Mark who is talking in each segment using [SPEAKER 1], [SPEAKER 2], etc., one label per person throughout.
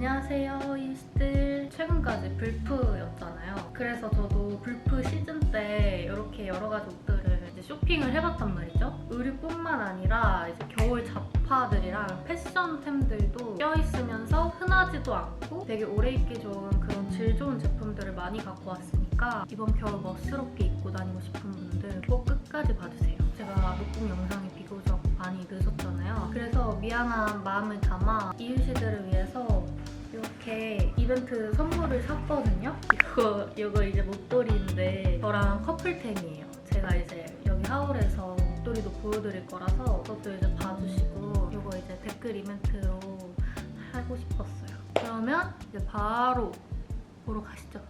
[SPEAKER 1] 안녕하세요 이스들. 최근까지 불프였잖아요. 그래서 저도 불프 시즌 때 이렇게 여러 가지 옷들을 이제 쇼핑을 해봤단 말이죠. 의류뿐만 아니라 이제 겨울 잡화들이랑 패션템들도 껴있으면서 흔하지도 않고 되게 오래 입기 좋은 그런 질 좋은 제품들을 많이 갖고 왔으니까 이번 겨울 멋스럽게 입고 다니고 싶은 분들 꼭 끝까지 봐주세요. 제가 녹봉 영상이 비교적 많이 늦었잖아요. 그래서 미안한 마음을 담아 이유시들을 위해서 이렇게 이벤트 선물을 샀거든요. 이거 이제 목도리인데 저랑 커플템이에요. 제가 이제 여기 하울에서 목도리도 보여드릴 거라서 그것도 이제 봐주시고 이거 이제 댓글 이벤트로 하고 싶었어요. 그러면 이제 바로 보러 가시죠.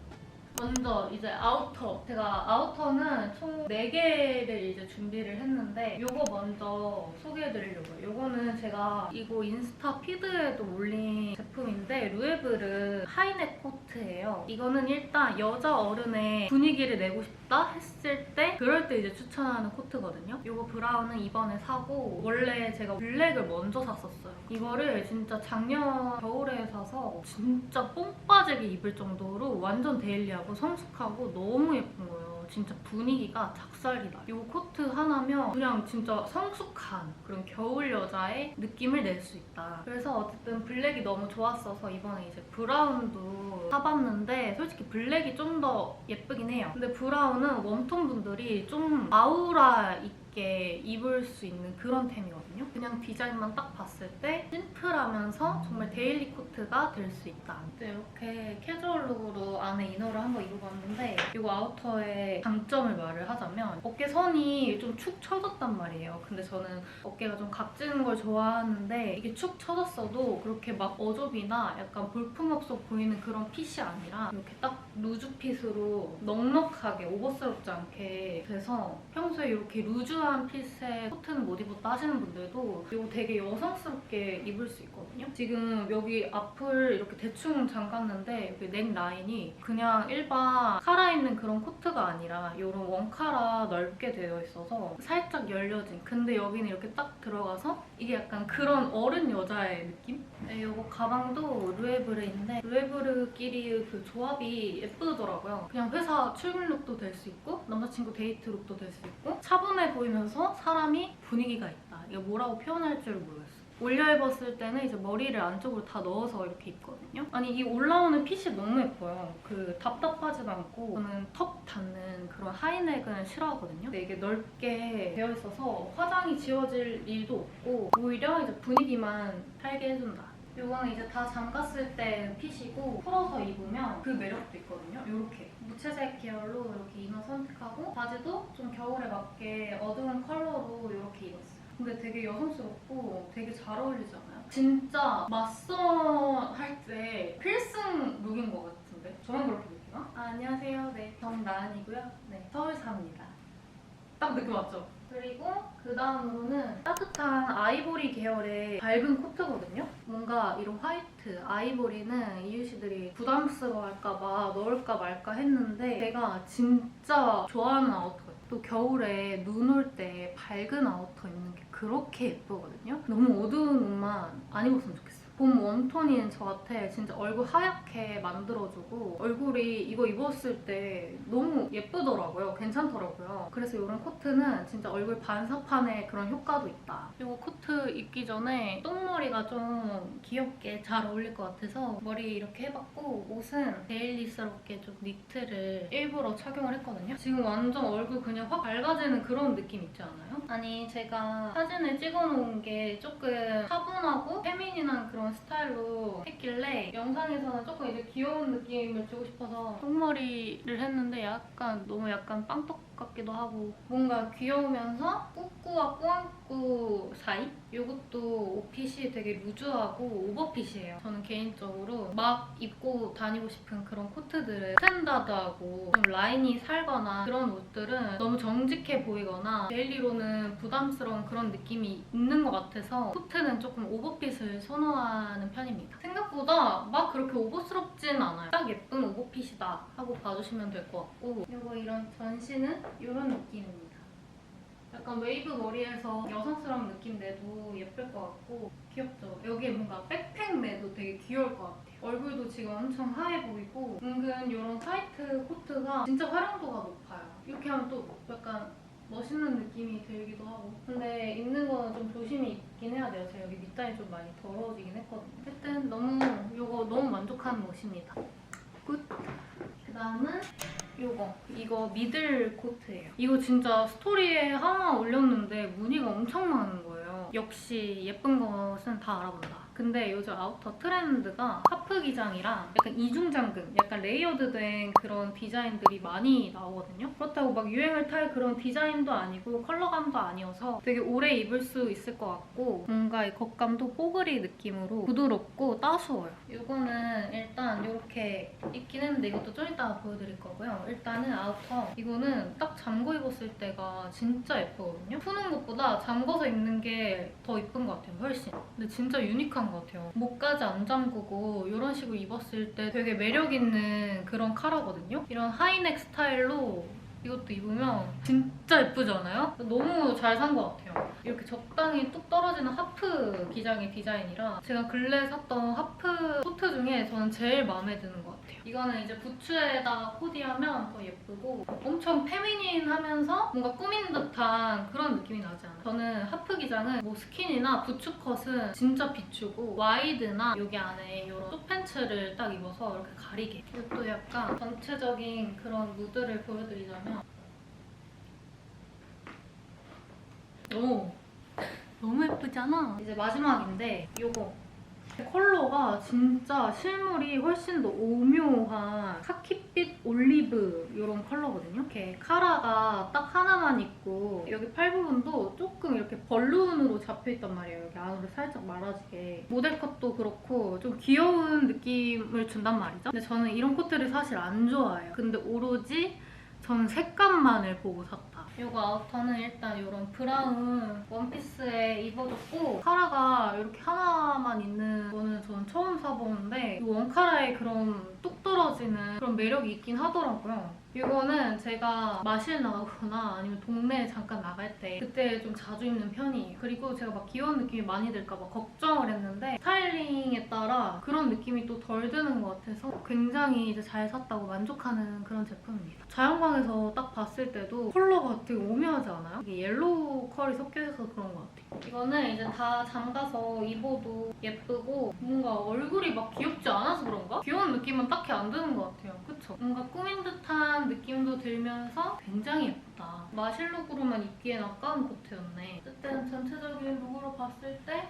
[SPEAKER 1] 먼저 이제 아우터. 제가 아우터는 총 4개를 이제 준비를 했는데 이거 먼저 소개해드리려고요. 이거는 제가 이거 인스타 피드에도 올린 제품인데 루에브르 하이넥 코트예요. 이거는 일단 여자 어른의 분위기를 내고 싶다 했을 때 그럴 때 이제 추천하는 코트거든요. 이거 브라운은 이번에 사고 원래 제가 블랙을 먼저 샀었어요. 이거를 진짜 작년 겨울에 사서 진짜 뽕 빠지게 입을 정도로 완전 데일리하고 성숙하고 너무 예쁜 거예요. 진짜 분위기가 작살이다. 이 코트 하나면 그냥 진짜 성숙한 그런 겨울 여자의 느낌을 낼 수 있다. 그래서 어쨌든 블랙이 너무 좋았어서 이번에 이제 브라운도 사봤는데 솔직히 블랙이 좀 더 예쁘긴 해요. 근데 브라운은 웜톤 분들이 좀 아우라 있게 입을 수 있는 그런 템이거든요. 그냥 디자인만 딱 봤을 때 심플하면서 정말 데일리 코트가 될 수 있다. 이렇게 캐주얼룩으로 안에 이너를 한번 입어봤는데 이거 아우터의 장점을 말을 하자면 어깨선이 좀 축 처졌단 말이에요. 근데 저는 어깨가 좀 각지는 걸 좋아하는데 이게 축 처졌어도 그렇게 막 어좁이나 약간 볼품없어 보이는 그런 핏이 아니라 이렇게 딱 루즈 핏으로 넉넉하게 오버스럽지 않게 돼서 평소에 이렇게 루즈한 핏의 코트는 못 입었다 하시는 분들도 이거 되게 여성스럽게 입을 수 있거든요. 지금 여기 앞을 이렇게 대충 잠갔는데 여기 넥 라인이 그냥 일반 카라 있는 그런 코트가 아니라 이런 원카라 넓게 되어 있어서 살짝 열려진, 근데 여기는 이렇게 딱 들어가서 이게 약간 그런 어른 여자의 느낌? 네, 이거 가방도 루에브르인데 루에브르끼리 그 조합이 예쁘더라고요. 그냥 회사 출근 룩도 될 수 있고 남자친구 데이트 룩도 될 수 있고 차분해 보이면서 사람이 분위기가 있다. 이거 뭐라고 표현할 줄 모르겠어. 올려 입었을 때는 이제 머리를 안쪽으로 다 넣어서 이렇게 입거든요. 아니 이 올라오는 핏이 너무 예뻐요. 그 답답하지도 않고 저는 턱 닿는 그런 하이넥은 싫어하거든요. 근데 이게 넓게 되어 있어서 화장이 지워질 일도 없고 오히려 이제 분위기만 살게 해준다. 이거는 이제 다 잠갔을 때 핏이고 풀어서 입으면 그 매력도 있거든요. 이렇게 무채색 계열로 이렇게 이너 선택하고 바지도 좀 겨울에 맞게 어두운 컬러로 이렇게 입었어요. 근데 되게 여성스럽고 되게 잘 어울리지 않아요? 진짜 맞선 할 때 필승 룩인 것 같은데? 저만 그렇게 느끼나? 안녕하세요. 네, 정나은이고요. 네, 서울 삽니다. 딱 느낌 왔죠? 그리고 그 다음으로는 따뜻한 아이보리 계열의 밝은 코트거든요? 뭔가 이런 화이트, 아이보리는 이유시들이 부담스러워할까봐 넣을까 말까 했는데 제가 진짜 좋아하는 아우터예요. 또 겨울에 눈 올 때 밝은 아우터 입는 게 그렇게 예쁘거든요? 너무 어두운 옷만 안 입었으면 좋겠어요. 봄 웜톤인 저한테 진짜 얼굴 하얗게 만들어주고 얼굴이 이거 입었을 때 너무 예쁘더라고요. 괜찮더라고요. 그래서 이런 코트는 진짜 얼굴 반사판에 그런 효과도 있다. 이거 코트 입기 전에 똥머리가 좀 귀엽게 잘 어울릴 것 같아서 머리 이렇게 해봤고 옷은 데일리스럽게 좀 니트를 일부러 착용을 했거든요. 지금 완전 얼굴 그냥 확 밝아지는 그런 느낌 있지 않아요? 아니 제가 사진을 찍어놓은 게 조금 차분하고 페미닌한 그런 스타일로 했길래 영상에서는 조금 이제 귀여운 느낌을 주고 싶어서 똥머리를 했는데 너무 약간 빵떡 같기도 하고 뭔가 귀여우면서 꾸꾸와 꾸안꾸 사이? 이것도 옷핏이 되게 루즈하고 오버핏이에요. 저는 개인적으로 막 입고 다니고 싶은 그런 코트들을 스탠다드하고 좀 라인이 살거나 그런 옷들은 너무 정직해 보이거나 데일리로는 부담스러운 그런 느낌이 있는 것 같아서 코트는 조금 오버핏을 선호하는 편입니다. 생각보다 막 그렇게 오버스럽진 않아요. 딱 예쁜 오버핏이다 하고 봐주시면 될 것 같고 이거 이런 전신은 이런 느낌입니다. 약간 웨이브 머리에서 여성스러운 느낌 내도 예쁠 것 같고 귀엽죠? 여기에 뭔가 백팩 내도 되게 귀여울 것 같아요. 얼굴도 지금 엄청 하얘 보이고 은근 이런 타이트 코트가 진짜 활용도가 높아요. 이렇게 하면 또 약간 멋있는 느낌이 들기도 하고 근데 입는 거는 좀 조심히 입긴 해야 돼요. 제가 여기 밑단이 좀 많이 더러워지긴 했거든요. 하여튼 이거 너무 만족하는 옷입니다. 끝! 그다음은 이거 미들 코트예요. 이거 진짜 스토리에 하나 올렸는데 문의가 엄청 많은 거예요. 역시 예쁜 것은 다 알아본다. 근데 요즘 아우터 트렌드가 하프 기장이랑 약간 이중 잠금, 약간 레이어드된 그런 디자인들이 많이 나오거든요. 그렇다고 막 유행을 탈 그런 디자인도 아니고 컬러감도 아니어서 되게 오래 입을 수 있을 것 같고 뭔가 이 겉감도 뽀글이 느낌으로 부드럽고 따스워요. 이거는 일단 이렇게 입긴 했는데 이것도 좀 이따가 보여드릴 거고요. 일단은 아우터 이거는 딱 잠궈 입었을 때가 진짜 예쁘거든요. 푸는 것보다 잠궈서 입는 게 더 예쁜 것 같아요, 훨씬. 근데 진짜 유니크한 것 같아요. 목까지 안 잠그고 이런 식으로 입었을 때 되게 매력 있는 그런 카라거든요. 이런 하이넥 스타일로 이것도 입으면 진짜 예쁘지 않아요? 너무 잘 산 것 같아요. 이렇게 적당히 뚝 떨어지는 하프 기장의 디자인이라 제가 근래 샀던 하프 코트 중에 저는 제일 마음에 드는 것 같아요. 이거는 이제 부츠에다가 코디하면 더 예쁘고 엄청 페미닌하면서 뭔가 꾸민 듯한 그런 느낌이 나지 않아요? 저는 하프 기장은 뭐 스킨이나 부츠컷은 진짜 비추고 와이드나 여기 안에 이런 숏팬츠를 딱 입어서 이렇게 가리게. 이것도 약간 전체적인 그런 무드를 보여드리자면 오! 너무 예쁘잖아? 이제 마지막인데 이거 컬러가 진짜 실물이 훨씬 더 오묘한 카키빛 올리브 이런 컬러거든요. 이렇게 카라가 딱 하나만 있고 여기 팔 부분도 조금 이렇게 벌룬으로 잡혀있단 말이에요. 여기 안으로 살짝 말아지게. 모델 컷도 그렇고 좀 귀여운 느낌을 준단 말이죠. 근데 저는 이런 코트를 사실 안 좋아해요. 근데 오로지 저는 색감만을 보고 샀다. 이거 아우터는 일단 이런 브라운 원피스에 입어줬고 카라가 이렇게 하나만 있는 거는 저는 처음 사보는데 이 원카라의 그런 뚝 떨어지는 그런 매력이 있긴 하더라고요. 이거는 제가 마실 나가거나 아니면 동네에 잠깐 나갈 때 그때 좀 자주 입는 편이에요. 그리고 제가 막 귀여운 느낌이 많이 들까 봐 걱정을 했는데 스타일링에 따라 그런 느낌이 또 덜 드는 것 같아서 굉장히 이제 잘 샀다고 만족하는 그런 제품입니다. 자연광에서 딱 봤을 때도 컬러가 되게 오묘하지 않아요? 이게 옐로우 컬이 섞여 있어서 그런 것 같아요. 이거는 이제 다 잠가서 입어도 예쁘고 뭔가 얼굴이 막 귀엽지 않아서 그런가? 귀여운 느낌은 딱히 안 드는 것 같아요. 그쵸? 뭔가 꾸민 듯한 느낌도 들면서 굉장히 예쁘다. 마실룩으로만 입기엔 아까운 코트였네. 어쨌든 전체적인 룩으로 봤을 때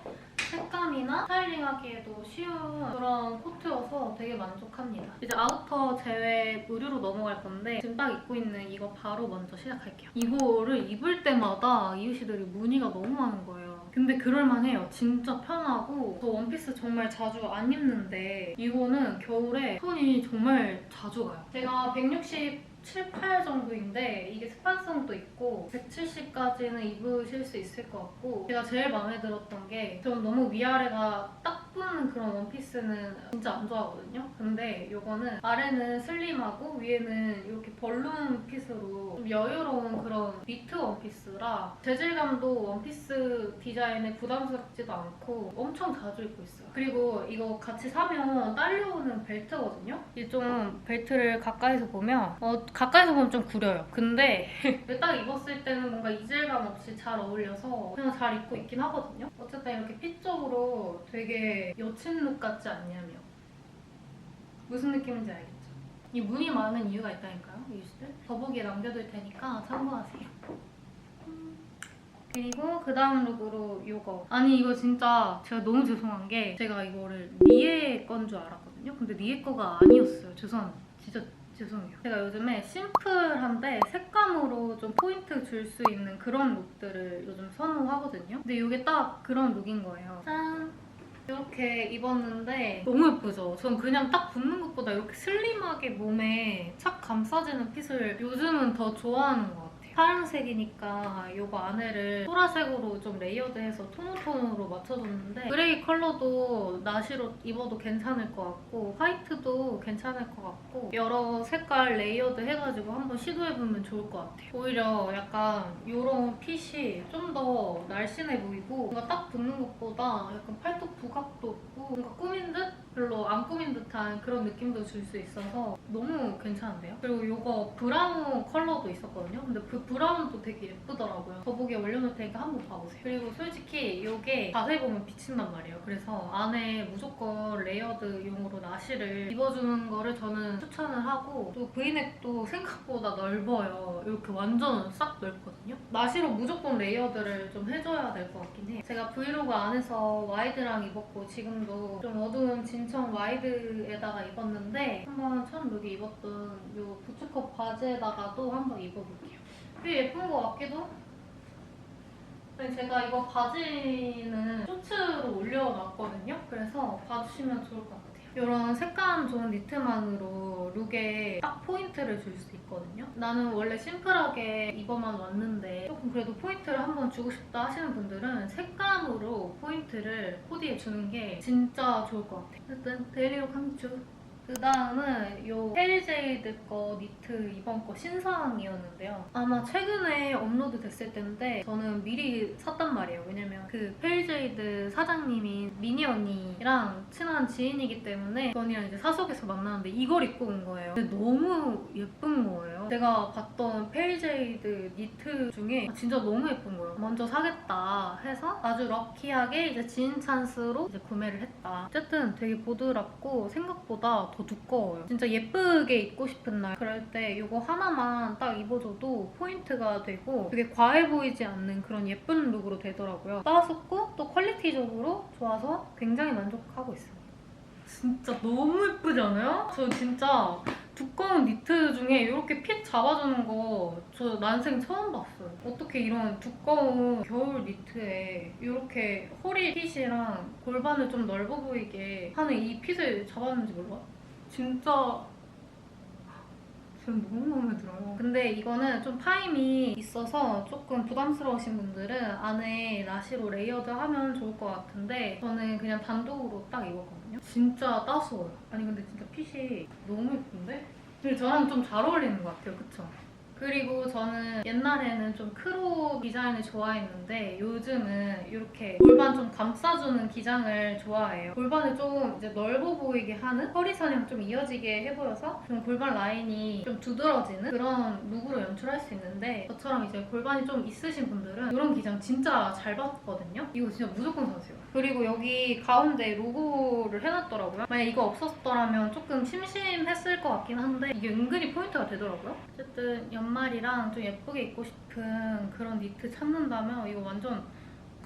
[SPEAKER 1] 색감이나 스타일링하기에도 쉬운 그런 코트여서 되게 만족합니다. 이제 아우터 제외 의류로 넘어갈 건데 지금 딱 입고 있는 이거 바로 먼저 시작할게요. 이거를 입을 때마다 이유시들이 문의가 너무 많은 거예요. 근데 그럴만해요. 진짜 편하고 저 원피스 정말 자주 안 입는데 이거는 겨울에 손이 정말 자주 가요. 제가 167, 8 정도인데 이게 스판성도 있고 170까지는 입으실 수 있을 것 같고 제가 제일 마음에 들었던 게 전 너무 위아래가 딱 붙는 그런 원피스는 진짜 안 좋아하거든요. 근데 이거는 아래는 슬림하고 위에는 이렇게 벌룬 핏으로 좀 여유로운 그런 니트 원피스라 재질감도 원피스 디자인에 부담스럽지도 않고 엄청 자주 입고 있어요. 그리고 이거 같이 사면 딸려오는 벨트거든요. 이게 좀 벨트를 가까이서 보면 좀 구려요. 근데 딱 입었을 때는 뭔가 이질감 없이 잘 어울려서 그냥 잘 입고 있긴 하거든요. 어쨌든 이렇게 핏적으로 되게 여친 룩 같지 않냐며. 무슨 느낌인지 알겠죠? 이 문이 많은 이유가 있다니까요, 이유시들. 더보기에 남겨둘 테니까 참고하세요. 그리고 그 다음 룩으로 이거. 아니 이거 진짜 제가 너무 죄송한 게 제가 이거를 니에 건 줄 알았거든요. 근데 니에 거가 아니었어요. 죄송합니다. 진짜 죄송해요. 제가 요즘에 심플한데 색감으로 좀 포인트 줄 수 있는 그런 룩들을 요즘 선호하거든요. 근데 이게 딱 그런 룩인 거예요. 짠! 이렇게 입었는데 너무 예쁘죠? 전 그냥 딱 붙는 것보다 이렇게 슬림하게 몸에 착 감싸지는 핏을 요즘은 더 좋아하는 것 같아요. 파란색이니까 이거 안에를 보라색으로 좀 레이어드해서 톤온톤으로 맞춰줬는데 그레이 컬러도 나시로 입어도 괜찮을 것 같고 화이트도 괜찮을 것 같고 여러 색깔 레이어드 해가지고 한번 시도해보면 좋을 것 같아요. 오히려 약간 이런 핏이 좀 더 날씬해 보이고 뭔가 딱 붙는 것보다 약간 팔뚝 부각도 없고 뭔가 꾸민 듯 별로 안 꾸민 듯한 그런 느낌도 줄 수 있어서 너무 괜찮은데요? 그리고 이거 브라운 컬러도 있었거든요. 근데 그 브라운도 되게 예쁘더라고요. 더보기에 올려놓을 테니까 한번 봐보세요. 그리고 솔직히 이게 자세히 보면 비친단 말이에요. 그래서 안에 무조건 레이어드용으로 나시를 입어주는 거를 저는 추천을 하고 또 브이넥도 생각보다 넓어요. 이렇게 완전 싹 넓거든요. 나시로 무조건 레이어드를 좀 해줘야 될 것 같긴 해요. 제가 브이로그 안에서 와이드랑 입었고 지금도 좀 어두운 진청 와이드에다가 입었는데 한번 처음 여기 입었던 이 부츠컷 바지에다가도 한번 입어볼게요. 꽤 예쁜 것 같기도. 근데 제가 이거 바지는 쇼츠로 올려놨거든요. 그래서 봐주시면 좋을 것 같아요. 이런 색감 좋은 니트만으로 룩에 딱 포인트를 줄 수 있거든요. 나는 원래 심플하게 입어만 왔는데 조금 그래도 포인트를 한번 주고 싶다 하시는 분들은 색감으로 포인트를 코디해 주는 게 진짜 좋을 것 같아요. 어쨌든 데일리룩 한 주. 그 다음은 이 페리제이드 거 니트 이번 거 신상이었는데요. 아마 최근에 업로드 됐을 텐데 저는 미리 샀단 말이에요. 왜냐면 그 페리제이드 사장님이 미니 언니랑 친한 지인이기 때문에 그 언니랑 이제 사석에서 만났는데 이걸 입고 온 거예요. 근데 너무 예쁜 거예요. 제가 봤던 페리제이드 니트 중에 진짜 너무 예쁜 거예요. 먼저 사겠다 해서 아주 럭키하게 이제 지인 찬스로 이제 구매를 했다. 어쨌든 되게 보드랍고 생각보다 더 두꺼워요. 진짜 예쁘게 입고 싶은 날 그럴 때 이거 하나만 딱 입어줘도 포인트가 되고 되게 과해 보이지 않는 그런 예쁜 룩으로 되더라고요. 따숩고 또 퀄리티적으로 좋아서 굉장히 만족하고 있습니다. 진짜 너무 예쁘지 않아요? 저 진짜 두꺼운 니트 중에 이렇게 핏 잡아주는 거 저 난생 처음 봤어요. 어떻게 이런 두꺼운 겨울 니트에 이렇게 허리 핏이랑 골반을 좀 넓어 보이게 하는 이 핏을 잡았는지 몰라? 진짜 지금 너무 마음에 들어요. 근데 이거는 좀 파임이 있어서 조금 부담스러우신 분들은 안에 나시로 레이어드 하면 좋을 것 같은데 저는 그냥 단독으로 딱 입었거든요. 진짜 따스워요. 아니 근데 진짜 핏이 너무 예쁜데? 근데 저랑 좀 잘 어울리는 것 같아요. 그쵸? 그리고 저는 옛날에는 좀 크롭 디자인을 좋아했는데 요즘은 이렇게 골반 좀 감싸주는 기장을 좋아해요. 골반을 좀 이제 넓어 보이게 하는 허리선이랑 좀 이어지게 해보여서 좀 골반 라인이 좀 두드러지는 그런 룩으로 연출할 수 있는데 저처럼 이제 골반이 좀 있으신 분들은 이런 기장 진짜 잘 봤거든요. 이거 진짜 무조건 사세요. 그리고 여기 가운데 로고를 해놨더라고요. 만약 이거 없었더라면 조금 심심했을 것 같긴 한데 이게 은근히 포인트가 되더라고요. 어쨌든 연말이랑 좀 예쁘게 입고 싶은 그런 니트 찾는다면 이거 완전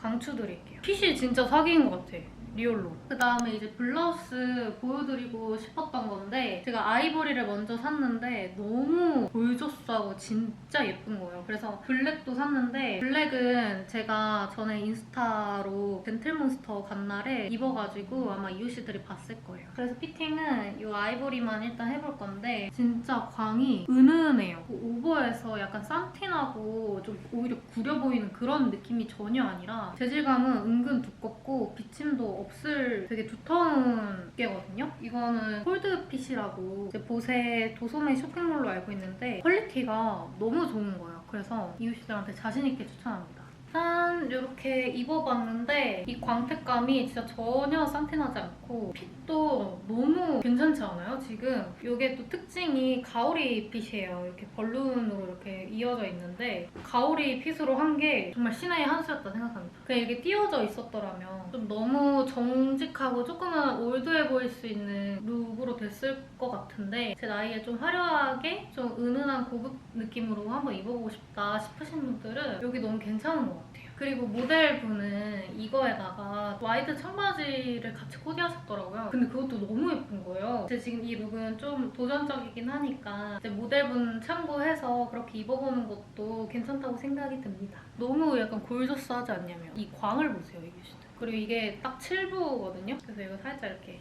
[SPEAKER 1] 강추드릴게요. 핏이 진짜 사기인 것 같아. 리얼로. 그 다음에 이제 블라우스 보여드리고 싶었던 건데 제가 아이보리를 먼저 샀는데 너무 골조스하고 진짜 예쁜 거예요. 그래서 블랙도 샀는데 블랙은 제가 전에 인스타로 젠틀몬스터 간 날에 입어가지고 아마 이유씨들이 봤을 거예요. 그래서 피팅은 이 아이보리만 일단 해볼 건데 진짜 광이 은은해요. 오버해서 약간 쌈티나고 좀 오히려 구려 보이는 그런 느낌이 전혀 아니라 재질감은 은근 두껍고 비침도 없을 되게 두터운 게거든요. 이거는 폴드핏이라고 이제 보세 도소매 쇼핑몰로 알고 있는데 퀄리티가 너무 좋은 거예요. 그래서 이웃씨들한테 자신있게 추천합니다. 짠! 이렇게 입어봤는데 이 광택감이 진짜 전혀 쌈티나지 않고 핏도 너무 괜찮지 않아요? 지금 이게 또 특징이 가오리 핏이에요. 이렇게 벌룬으로 이렇게 이어져 있는데 가오리 핏으로 한 게 정말 신의 한 수였다 생각합니다. 그냥 이렇게 띄워져 있었더라면 좀 너무 정직하고 조금은 올드해 보일 수 있는 룩으로 됐을 것 같은데 제 나이에 좀 화려하게 좀 은은한 고급 느낌으로 한번 입어보고 싶다 싶으신 분들은 여기 너무 괜찮은 것 같아요. 그리고 모델분은 이거에다가 와이드 청바지를 같이 코디하셨더라고요. 근데 그것도 너무 예쁜 거예요. 제 지금 이 룩은 좀 도전적이긴 하니까 이제 모델분 참고해서 그렇게 입어보는 것도 괜찮다고 생각이 듭니다. 너무 약간 골저스하지 않냐면 이 광을 보세요, 이게 진짜. 그리고 이게 딱 7부거든요. 그래서 이거 살짝 이렇게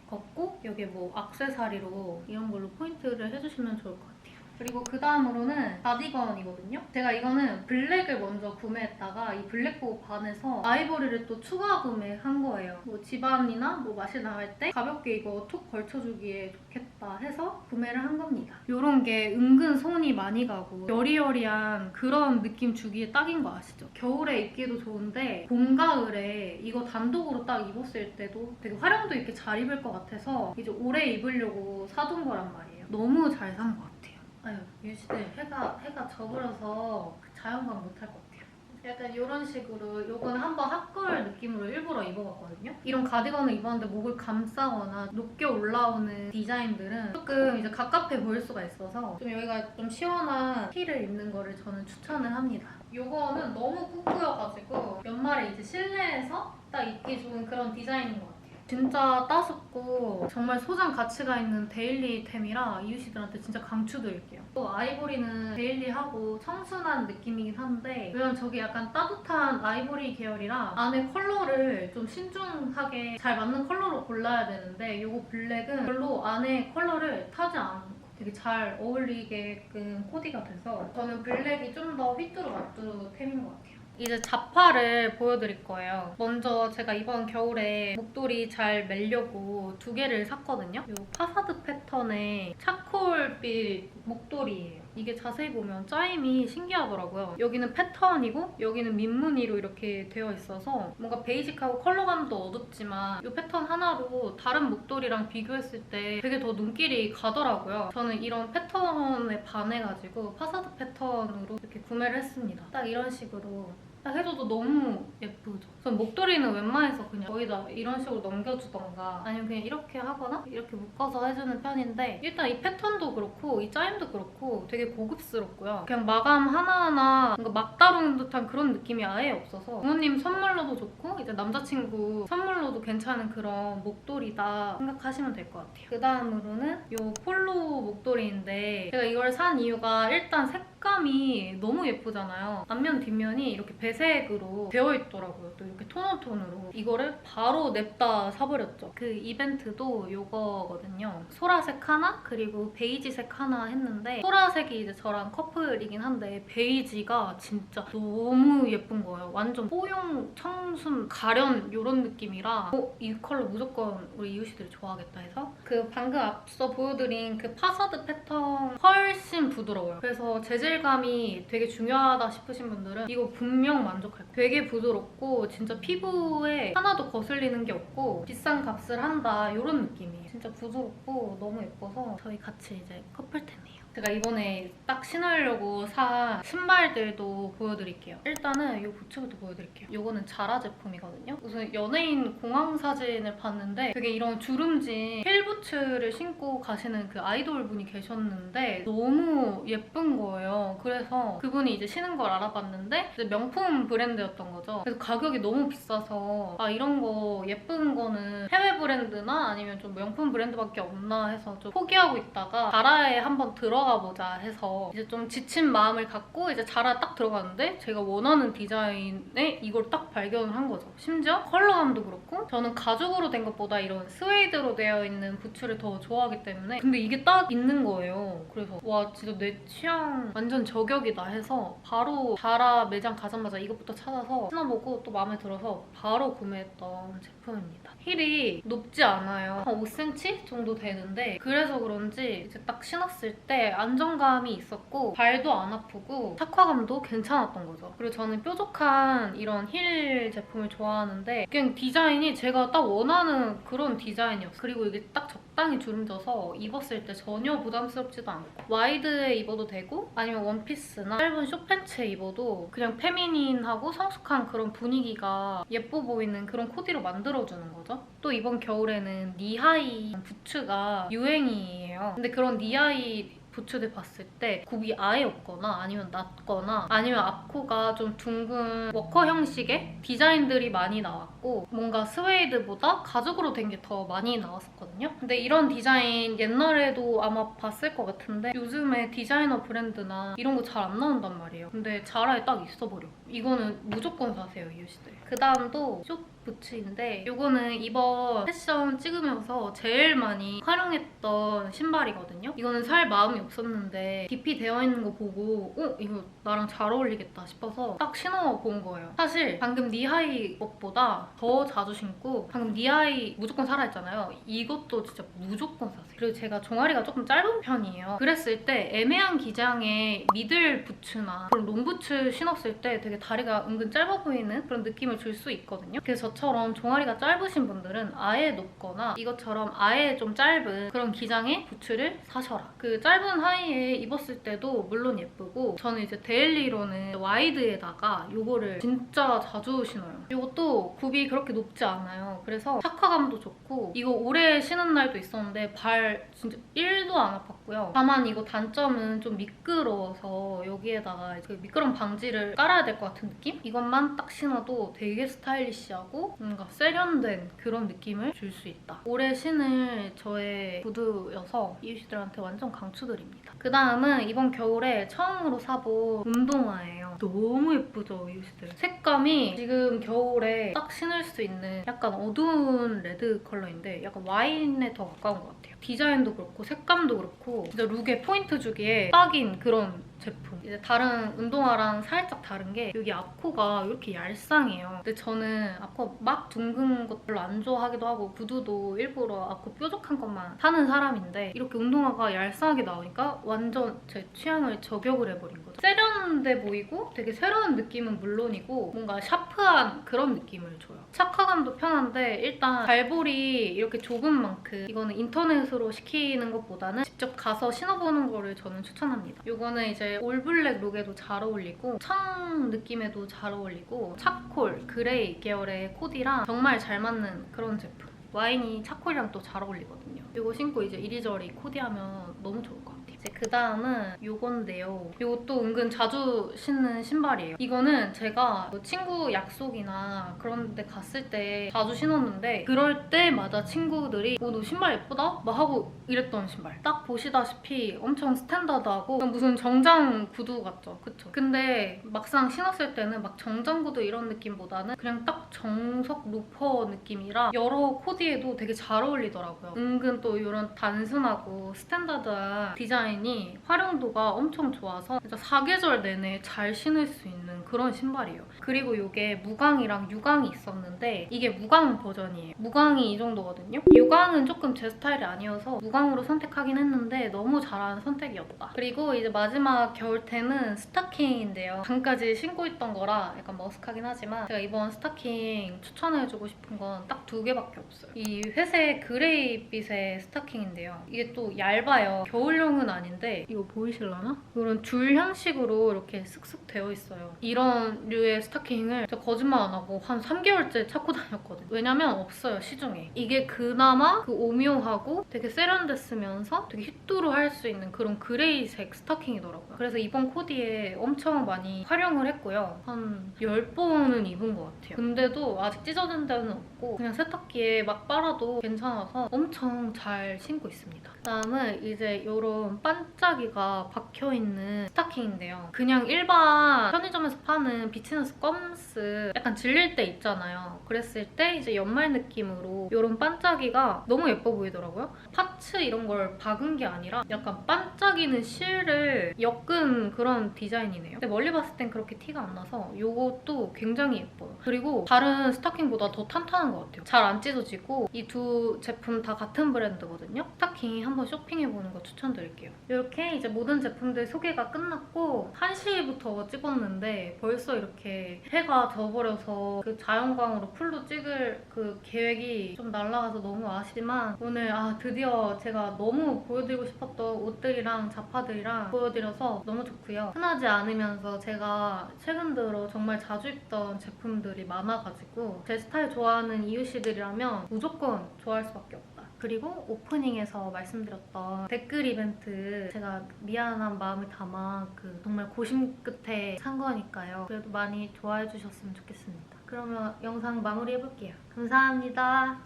[SPEAKER 1] 걷고 여기에 뭐 액세서리로 이런 걸로 포인트를 해주시면 좋을 것 같아요. 그리고 그 다음으로는 가디건이거든요. 제가 이거는 블랙을 먼저 구매했다가 이 블랙 보고 반해서 아이보리를 또 추가 구매한 거예요. 뭐 집안이나 뭐 마실 나갈 때 가볍게 이거 톡 걸쳐주기에 좋겠다 해서 구매를 한 겁니다. 이런 게 은근 손이 많이 가고 여리여리한 그런 느낌 주기에 딱인 거 아시죠? 겨울에 입기도 좋은데 봄, 가을에 이거 단독으로 딱 입었을 때도 되게 활용도 있게 잘 입을 것 같아서 이제 오래 입으려고 사둔 거란 말이에요. 너무 잘 산 것 같아요. 아유, 유시들 해가 저물어서 자연광 못할 것 같아요. 약간 이런 식으로 이건 한번 핫걸 느낌으로 일부러 입어봤거든요. 이런 가디건을 입었는데 목을 감싸거나 높게 올라오는 디자인들은 조금 이제 갑갑해 보일 수가 있어서 좀 여기가 좀 시원한 티를 입는 거를 저는 추천을 합니다. 이거는 너무 꾹꾹여가지고 연말에 이제 실내에서 딱 입기 좋은 그런 디자인인 것 같아요. 진짜 따숩고 정말 소장 가치가 있는 데일리템이라 이유시들한테 진짜 강추드릴게요. 또 아이보리는 데일리하고 청순한 느낌이긴 한데 왜냐면 저게 약간 따뜻한 아이보리 계열이라 안에 컬러를 좀 신중하게 잘 맞는 컬러로 골라야 되는데 이거 블랙은 별로 안에 컬러를 타지 않고 되게 잘 어울리게끔 코디가 돼서 저는 블랙이 좀 더 휘뚜루마뚜루 템인 것 같아요. 이제 자파를 보여드릴 거예요. 먼저 제가 이번 겨울에 목도리 잘 매려고 2개를 샀거든요. 이 파사드 패턴의 차콜빛 목도리예요. 이게 자세히 보면 짜임이 신기하더라고요. 여기는 패턴이고 여기는 민무늬로 이렇게 되어 있어서 뭔가 베이직하고 컬러감도 어둡지만 이 패턴 하나로 다른 목도리랑 비교했을 때 되게 더 눈길이 가더라고요. 저는 이런 패턴에 반해가지고 파사드 패턴으로 이렇게 구매를 했습니다. 딱 이런 식으로 딱 해줘도 너무 예쁘죠? 전 목도리는 웬만해서 그냥 거의 다 이런 식으로 넘겨주던가 아니면 그냥 이렇게 하거나 이렇게 묶어서 해주는 편인데 일단 이 패턴도 그렇고 이 짜임도 그렇고 되게 고급스럽고요. 그냥 마감 하나하나 뭔가 막 다루는 듯한 그런 느낌이 아예 없어서 부모님 선물로도 좋고 이제 남자친구 선물로도 괜찮은 그런 목도리다 생각하시면 될 것 같아요. 그 다음으로는 이 폴로 목도리인데 제가 이걸 산 이유가 일단 색감이 너무 예쁘잖아요. 앞면 뒷면이 이렇게 배색으로 되어 있더라고요. 또 이렇게 톤온톤으로. 이거를 바로 냅다 사버렸죠. 그 이벤트도 이거거든요. 소라색 하나 그리고 베이지색 하나 했는데 소라색이 이제 저랑 커플이긴 한데 베이지가 진짜 너무 예쁜 거예요. 완전 뽀용, 청순, 가련 이런 느낌이라 이 컬러 무조건 우리 이웃이들이 좋아하겠다 해서 그 방금 앞서 보여드린 그 파사드 패턴 훨씬 부드러워요. 그래서 재질감이 되게 중요하다 싶으신 분들은 이거 분명 만족할 거예요. 되게 부드럽고 진짜 피부에 하나도 거슬리는 게 없고 비싼 값을 한다 이런 느낌이에요. 진짜 부드럽고 너무 예뻐서 저희 같이 이제 커플템이에요. 제가 이번에 딱 신으려고 산 신발들도 보여드릴게요. 일단은 이 부츠부터 보여드릴게요. 이거는 자라 제품이거든요. 우선 연예인 공항 사진을 봤는데 되게 이런 주름진 힐 부츠를 신고 가시는 그 아이돌 분이 계셨는데 너무 예쁜 거예요. 그래서 그분이 이제 신은 걸 알아봤는데 이제 명품 브랜드였던 거죠. 그래서 가격이 너무 비싸서 아 이런 거 예쁜 거는 해외 브랜드나 아니면 좀 명품 브랜드밖에 없나 해서 좀 포기하고 있다가 자라에 한번 들어가 보자 해서 이제 좀 지친 마음을 갖고 이제 자라 딱 들어갔는데 제가 원하는 디자인에 이걸 딱 발견을 한 거죠. 심지어 컬러감도 그렇고 저는 가죽으로 된 것보다 이런 스웨이드로 되어 있는 부츠를 더 좋아하기 때문에 근데 이게 딱 있는 거예요. 그래서 와 진짜 내 취향 완전 저격이다 해서 바로 자라 매장 가자마자 이것부터 찾아서 신어보고 또 마음에 들어서 바로 구매했던 제품입니다. 힐이 높지 않아요. 한 5cm 정도 되는데 그래서 그런지 이제 딱 신었을 때 안정감이 있었고 발도 안 아프고 착화감도 괜찮았던 거죠. 그리고 저는 뾰족한 이런 힐 제품을 좋아하는데 그냥 디자인이 제가 딱 원하는 그런 디자인이었어요. 그리고 이게 딱 적당히 주름져서 입었을 때 전혀 부담스럽지도 않고 와이드에 입어도 되고 아니면 원피스나 짧은 숏팬츠에 입어도 그냥 페미닌하고 성숙한 그런 분위기가 예뻐 보이는 그런 코디로 만들어주는 거죠. 또 이번 겨울에는 니하이 부츠가 유행이에요. 근데 그런 니하이 부츠들 봤을 때 굽이 아예 없거나 아니면 낮거나 아니면 앞코가 좀 둥근 워커 형식의 디자인들이 많이 나왔고 뭔가 스웨이드보다 가죽으로 된 게 더 많이 나왔었거든요. 근데 이런 디자인 옛날에도 아마 봤을 것 같은데 요즘에 디자이너 브랜드나 이런 거 잘 안 나온단 말이에요. 근데 자라에 딱 있어버려. 이거는 무조건 사세요, 이유시들. 그 다음도 부츠인데 이거는 이번 패션 찍으면서 제일 많이 활용했던 신발이거든요. 이거는 살 마음이 없었는데 깊이 되어 있는 거 보고 이거 나랑 잘 어울리겠다 싶어서 딱 신어본 거예요. 사실 방금 니하이 것보다 더 자주 신고 방금 니하이 무조건 사라 했잖아요. 이것도 진짜 무조건 사세요. 그리고 제가 종아리가 조금 짧은 편이에요. 그랬을 때 애매한 기장에 미들 부츠나 그런 롱부츠 신었을 때 되게 다리가 은근 짧아 보이는 그런 느낌을 줄 수 있거든요. 그래서 저처럼 종아리가 짧으신 분들은 아예 높거나 이것처럼 아예 좀 짧은 그런 기장의 부츠를 사셔라. 그 짧은 하의에 입었을 때도 물론 예쁘고 저는 이제 데일리로는 와이드에다가 이거를 진짜 자주 신어요. 이것도 굽이 그렇게 높지 않아요. 그래서 착화감도 좋고 이거 오래 신은 날도 있었는데 발 진짜 1도 안 아팠고요. 다만 이거 단점은 좀 미끄러워서 여기에다가 그 미끄럼 방지를 깔아야 될 것 같은 느낌? 이것만 딱 신어도 되게 스타일리시하고 뭔가 세련된 그런 느낌을 줄 수 있다. 오래 신을 저의 구두여서 이유씨들한테 완전 강추드립니다. 그 다음은 이번 겨울에 처음으로 사본 운동화예요. 너무 예쁘죠, 이유씨들? 색감이 지금 겨울에 딱 신을 수 있는 약간 어두운 레드 컬러인데 약간 와인에 더 가까운 것 같아요. 디자인도 그렇고 색감도 그렇고 진짜 룩에 포인트 주기에 딱인 그런 제품. 이제 다른 운동화랑 살짝 다른 게 여기 앞코가 이렇게 얄쌍해요. 근데 저는 앞코 막 둥근 것 별로 안 좋아하기도 하고 구두도 일부러 앞코 뾰족한 것만 사는 사람인데 이렇게 운동화가 얄쌍하게 나오니까 완전 제 취향을 저격을 해버린 거죠. 세련돼 보이고 되게 새로운 느낌은 물론이고 뭔가 샤프한 그런 느낌을 줘요. 착화감도 편한데 일단 발볼이 이렇게 좁은 만큼 이거는 인터넷으로 시키는 것보다는 직접 가서 신어보는 거를 저는 추천합니다. 이거는 이제 올블랙 룩에도 잘 어울리고 청 느낌에도 잘 어울리고 차콜, 그레이 계열의 코디랑 정말 잘 맞는 그런 제품. 와인이 차콜이랑 또 잘 어울리거든요. 이거 신고 이제 이리저리 코디하면 너무 좋을 것 같아요. 이제 그 다음은 이건데요. 이것도 은근 자주 신는 신발이에요. 이거는 제가 친구 약속이나 그런 데 갔을 때 자주 신었는데 그럴 때마다 친구들이 너 신발 예쁘다? 막 하고 이랬던 신발. 딱 보시다시피 엄청 스탠다드하고 무슨 정장 구두 같죠? 그쵸? 근데 막상 신었을 때는 막 정장 구두 이런 느낌보다는 그냥 딱 정석 로퍼 느낌이라 여러 코디에도 되게 잘 어울리더라고요. 은근 또 이런 단순하고 스탠다드한 디자인이 활용도가 엄청 좋아서 진짜 사계절 내내 잘 신을 수 있는 그런 신발이에요. 그리고 이게 무광이랑 유광이 있었는데 이게 무광 버전이에요. 무광이 이 정도거든요. 유광은 조금 제 스타일이 아니어서 무광으로 선택하긴 했는데 너무 잘한 선택이었다. 그리고 이제 마지막 겨울템은 스타킹인데요. 지금까지 신고 있던 거라 약간 머쓱하긴 하지만 제가 이번 스타킹 추천해주고 싶은 건 딱 2개밖에 없어요. 이 회색 그레이빛의 스타킹인데요. 이게 또 얇아요. 겨울용은 아닌데 이거 보이실라나? 이런 줄 형식으로 이렇게 쓱쓱 되어 있어요. 이런 류의 스타킹을 진짜 거짓말 안 하고 한 3개월째 찾고 다녔거든요. 왜냐면 없어요, 시중에. 이게 그나마 그 오묘하고 되게 세련됐으면서 되게 휘뚜루 할 수 있는 그런 그레이색 스타킹이더라고요. 그래서 이번 코디에 엄청 많이 활용을 했고요. 한 10번은 입은 것 같아요. 근데도 아직 찢어진 데는 없고 그냥 세탁기에 막 빨아도 괜찮아서 엄청 잘 신고 있습니다. 그다음은 이제 이런 반짝이가 박혀있는 스타킹인데요. 그냥 일반 편의점에서 파는 비치너스 껌스 약간 질릴 때 있잖아요. 그랬을 때 이제 연말 느낌으로 이런 반짝이가 너무 예뻐 보이더라고요. 파츠 이런 걸 박은 게 아니라 약간 반짝이는 실을 엮은 그런 디자인이네요. 근데 멀리 봤을 땐 그렇게 티가 안 나서 이것도 굉장히 예뻐요. 그리고 다른 스타킹보다 더 탄탄한 것 같아요. 잘 안 찢어지고 이 두 제품 다 같은 브랜드거든요. 스타킹 한번 쇼핑해보는 거 추천드릴게요. 이렇게 이제 모든 제품들 소개가 끝났고 1시부터 찍었는데 벌써 이렇게 해가 져버려서 그 자연광으로 풀로 찍을 그 계획이 좀 날아가서 너무 아쉽지만 오늘 드디어 제가 너무 보여드리고 싶었던 옷들이랑 자파들이랑 보여드려서 너무 좋고요. 흔하지 않으면서 제가 최근 들어 정말 자주 입던 제품들이 많아가지고 제 스타일 좋아하는 이유씨들이라면 무조건 좋아할 수밖에 없다. 그리고 오프닝에서 말씀드렸던 댓글 이벤트 제가 미안한 마음을 담아 그 정말 고심 끝에 산 거니까요. 그래도 많이 좋아해 주셨으면 좋겠습니다. 그러면 영상 마무리해볼게요. 감사합니다.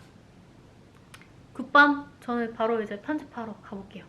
[SPEAKER 1] 굿밤! 저는 바로 이제 편집하러 가볼게요.